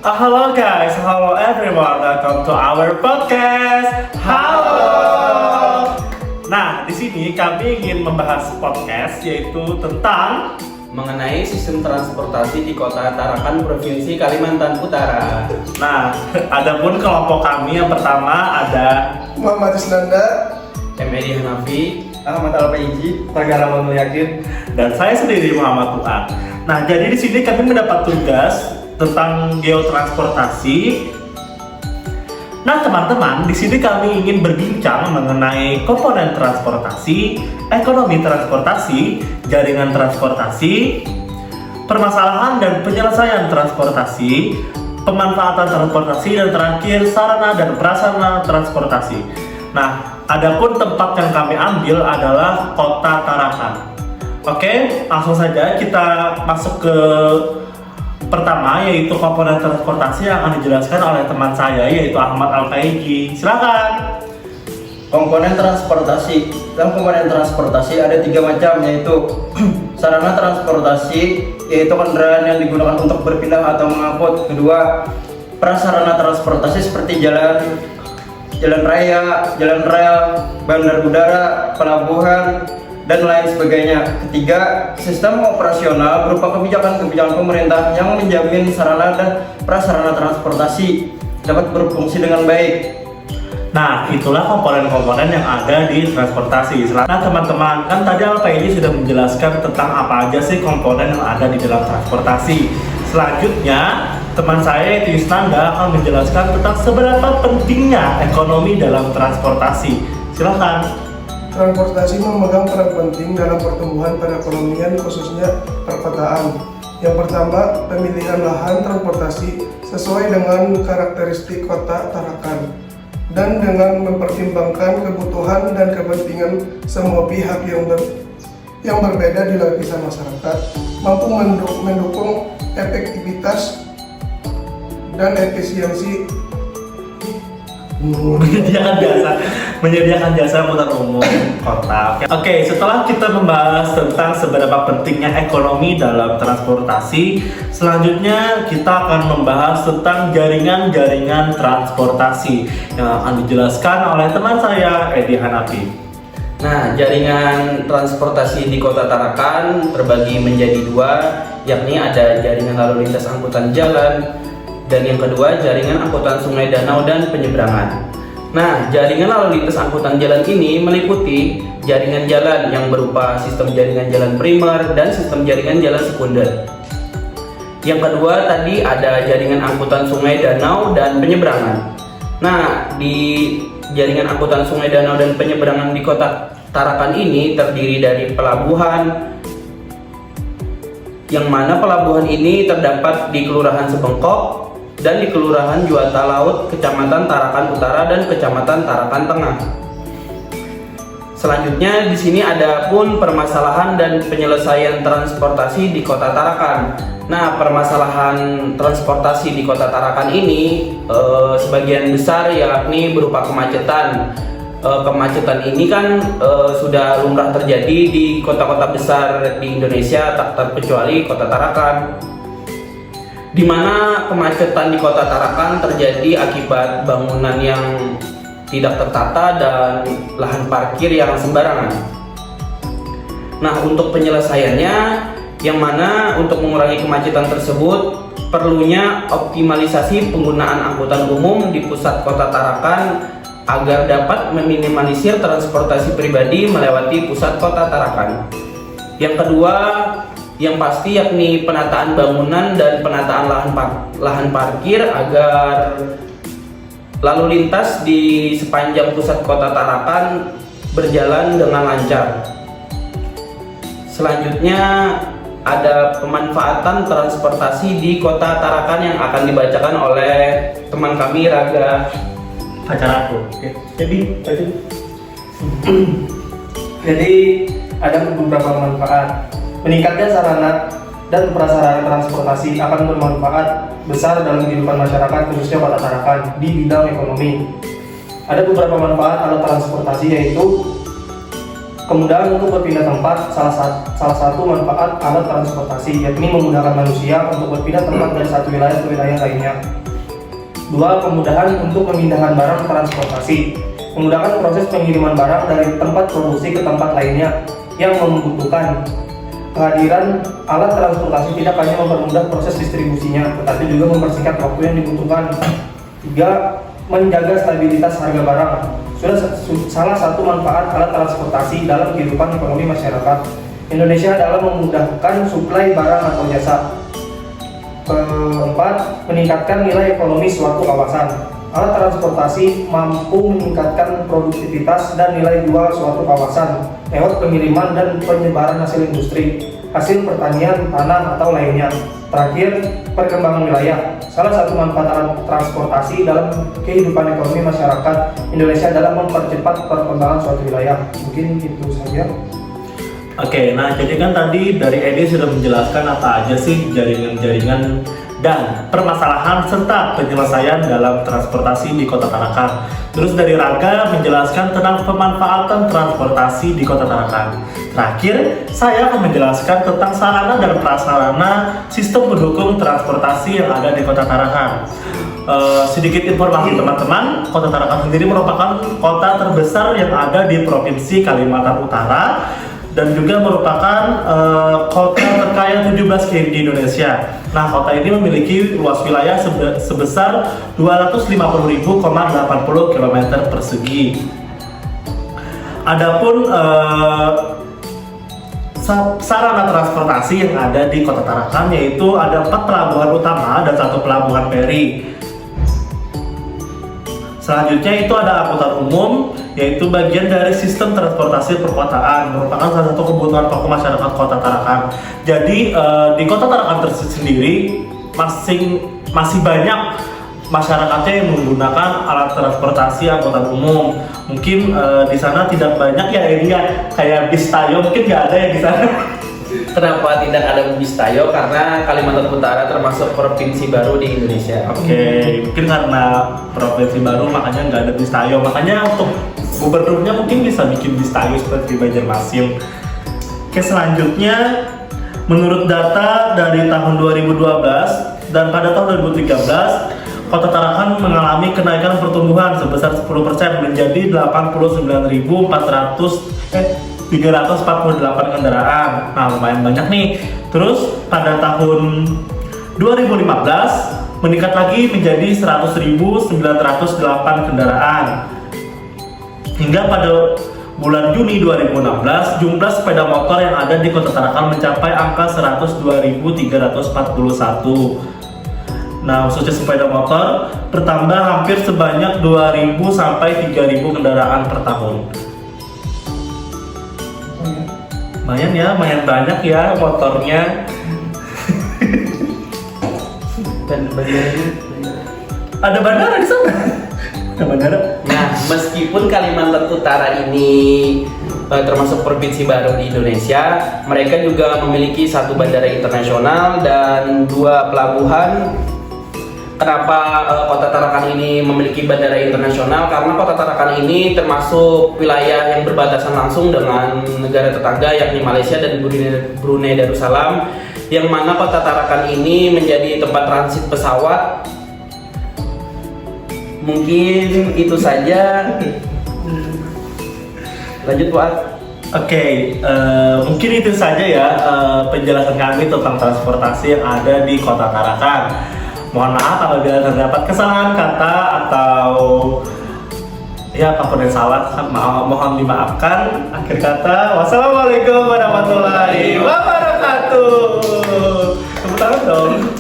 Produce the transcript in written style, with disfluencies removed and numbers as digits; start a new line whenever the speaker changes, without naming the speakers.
Hello guys, hello everyone, welcome to our podcast. Halo. Nah, di sini kami ingin membahas podcast yaitu tentang
mengenai sistem transportasi di Kota Tarakan, Provinsi Kalimantan Utara.
Nah, adapun kelompok kami yang pertama ada
Muhammad Isnanda,
Edi Hanafi,
Ahmad Al-Faiji,
Tagara Yakin, dan saya sendiri Muhammad Fuad. Nah, jadi di sini kami mendapat tugas tentang geotransportasi. Nah, teman-teman, di sini kami ingin berbincang mengenai komponen transportasi, ekonomi transportasi, jaringan transportasi, permasalahan dan penyelesaian transportasi, pemanfaatan transportasi, dan terakhir sarana dan prasarana transportasi. Nah, adapun tempat yang kami ambil adalah Kota Tarakan. Oke, langsung saja kita masuk ke pertama, yaitu komponen transportasi yang akan dijelaskan oleh teman saya, yaitu Ahmad Al-Faiji. Silakan.
komponen transportasi. Dalam komponen transportasi ada 3 macam, yaitu sarana transportasi, yaitu kendaraan yang digunakan untuk berpindah atau mengangkut. Kedua, prasarana transportasi seperti jalan raya, jalan rel, bandar udara, pelabuhan, dan lain sebagainya. Ketiga, sistem operasional berupa kebijakan-kebijakan pemerintah yang menjamin sarana dan prasarana transportasi dapat berfungsi dengan baik.
Nah, itulah komponen-komponen yang ada di transportasi. Nah, teman-teman, kan tadi Al-Faiji sudah menjelaskan tentang apa aja sih komponen yang ada di dalam transportasi. Selanjutnya, teman saya yaitu Isnanda akan menjelaskan tentang seberapa pentingnya ekonomi dalam transportasi. Silakan.
transportasi memegang peran penting dalam pertumbuhan perekonomian khususnya perkotaan. Yang pertama, pemilihan lahan transportasi sesuai dengan karakteristik kota Tarakan dan dengan mempertimbangkan kebutuhan dan kepentingan semua pihak yang berbeda di lapisan masyarakat, mampu mendukung efektivitas dan efisiensi
menyediakan jasa mutar umum kota. Oke, setelah kita membahas tentang seberapa pentingnya ekonomi dalam transportasi, selanjutnya kita akan membahas tentang jaringan-jaringan transportasi yang akan dijelaskan oleh teman saya Edi Hanafi.
Nah, jaringan transportasi di Kota Tarakan terbagi menjadi 2, yakni ada jaringan lalu lintas angkutan jalan, dan yang kedua jaringan angkutan sungai, danau, dan penyeberangan. Nah, jaringan lalu lintas angkutan jalan ini meliputi jaringan jalan yang berupa sistem jaringan jalan primer dan sistem jaringan jalan sekunder. Yang kedua tadi ada jaringan angkutan sungai, danau, dan penyeberangan. Nah, di jaringan angkutan sungai, danau, dan penyeberangan di Kota Tarakan ini terdiri dari pelabuhan, yang mana pelabuhan ini terdapat di Kelurahan Sebengkok dan di Kelurahan Juwata Laut, Kecamatan Tarakan Utara dan Kecamatan Tarakan Tengah. Selanjutnya di sini ada pun permasalahan dan penyelesaian transportasi di Kota Tarakan. Nah, permasalahan transportasi di Kota Tarakan ini sebagian besar yakni berupa kemacetan. Kemacetan ini kan sudah lumrah terjadi di kota-kota besar di Indonesia, tak terkecuali Kota Tarakan, di mana kemacetan di Kota Tarakan terjadi akibat bangunan yang tidak tertata dan lahan parkir yang sembarangan. Nah, untuk penyelesaiannya, yang mana untuk mengurangi kemacetan tersebut perlunya optimalisasi penggunaan angkutan umum di pusat Kota Tarakan agar dapat meminimalisir transportasi pribadi melewati pusat Kota Tarakan. Yang kedua, yang pasti yakni penataan bangunan dan penataan lahan parkir agar lalu lintas di sepanjang pusat Kota Tarakan berjalan dengan lancar. Selanjutnya ada pemanfaatan transportasi di Kota Tarakan yang akan dibacakan oleh teman kami Raga.
Pacar aku. Oke.
Jadi ada beberapa manfaat. Meningkatnya sarana dan prasarana transportasi akan bermanfaat besar dalam kehidupan masyarakat khususnya Kota Tarakan di bidang ekonomi. Ada beberapa manfaat alat transportasi, yaitu kemudahan untuk berpindah tempat. Salah satu manfaat alat transportasi yakni memudahkan manusia untuk berpindah tempat dari satu wilayah ke wilayah lainnya. 2. Kemudahan untuk memindahkan barang transportasi. Memudahkan proses pengiriman barang dari tempat produksi ke tempat lainnya yang membutuhkan. Kehadiran alat transportasi tidak hanya mempermudah proses distribusinya, tetapi juga mempersingkat waktu yang dibutuhkan. 3. Menjaga stabilitas harga barang. Sudah salah satu manfaat alat transportasi dalam kehidupan ekonomi masyarakat Indonesia dalam memudahkan suplai barang atau jasa. 4. Meningkatkan nilai ekonomi suatu kawasan. Alat transportasi mampu meningkatkan produktivitas dan nilai jual suatu kawasan lewat pengiriman dan penyebaran hasil industri, hasil pertanian, tanah, atau lainnya. Terakhir, perkembangan wilayah. Salah satu manfaat alat transportasi dalam kehidupan ekonomi masyarakat Indonesia dalam mempercepat perkembangan suatu wilayah. Mungkin itu saja.
Oke, nah jadi kan tadi dari Edi sudah menjelaskan apa aja sih jaringan-jaringan dan permasalahan serta penyelesaian dalam transportasi di Kota Tarakan. Terus dari Raga menjelaskan tentang pemanfaatan transportasi di Kota Tarakan. Terakhir, saya akan menjelaskan tentang sarana dan prasarana sistem pendukung transportasi yang ada di Kota Tarakan. Sedikit informasi teman-teman, Kota Tarakan sendiri merupakan kota terbesar yang ada di Provinsi Kalimantan Utara dan juga merupakan kota terkaya 17 di Indonesia. Nah, kota ini memiliki luas wilayah sebesar 250.080 km persegi. Adapun sarana transportasi yang ada di Kota Tarakan yaitu ada 4 pelabuhan utama dan 1 pelabuhan feri. Selanjutnya itu ada angkutan umum, yaitu bagian dari sistem transportasi perkotaan, merupakan salah satu kebutuhan pokok masyarakat Kota Tarakan. Jadi di Kota Tarakan sendiri masih banyak masyarakatnya yang menggunakan alat transportasi angkutan umum. Mungkin di sana tidak banyak ya ini ya, kayak bis Tayo mungkin nggak ada ya di sana.
Kenapa tidak ada bis Tayo? Karena Kalimantan Utara termasuk provinsi baru di Indonesia.
Oke, mungkin karena provinsi baru makanya nggak ada bis Tayo. Makanya untuk gubernurnya mungkin bisa bikin bis Tayo seperti Banjarmasin. Oke, selanjutnya menurut data dari tahun 2012 dan pada tahun 2013 Kota Tarakan mengalami kenaikan pertumbuhan sebesar 10% menjadi 348 kendaraan. Nah, lumayan banyak nih. Terus pada tahun 2015 meningkat lagi menjadi 100.908 kendaraan. Hingga pada bulan Juni 2016 jumlah sepeda motor yang ada di Kota Tarakan mencapai angka 102.341. Nah, khususnya sepeda motor bertambah hampir sebanyak 2.000 sampai 3.000 kendaraan per tahun. Lumayan ya, lumayan banyak ya motornya.
Dan bandara
Ada bandara di sana. Ada bandara.
Nah, meskipun Kalimantan Utara ini termasuk provinsi baru di Indonesia, mereka juga memiliki 1 bandara internasional dan 2 pelabuhan. Kenapa Kota Tarakan ini memiliki bandara internasional? Karena Kota Tarakan ini termasuk wilayah yang berbatasan langsung dengan negara tetangga yakni Malaysia dan Brunei Darussalam, yang mana Kota Tarakan ini menjadi tempat transit pesawat. Mungkin itu saja. Lanjut, Pak.
Oke, mungkin itu saja ya penjelasan kami tentang transportasi yang ada di Kota Tarakan. Mohon maaf apabila terdapat kesalahan kata atau ya apapun yang salah, mohon dimaafkan. Akhir kata, wassalamualaikum warahmatullahi wabarakatuh. Tepuk tangan dong.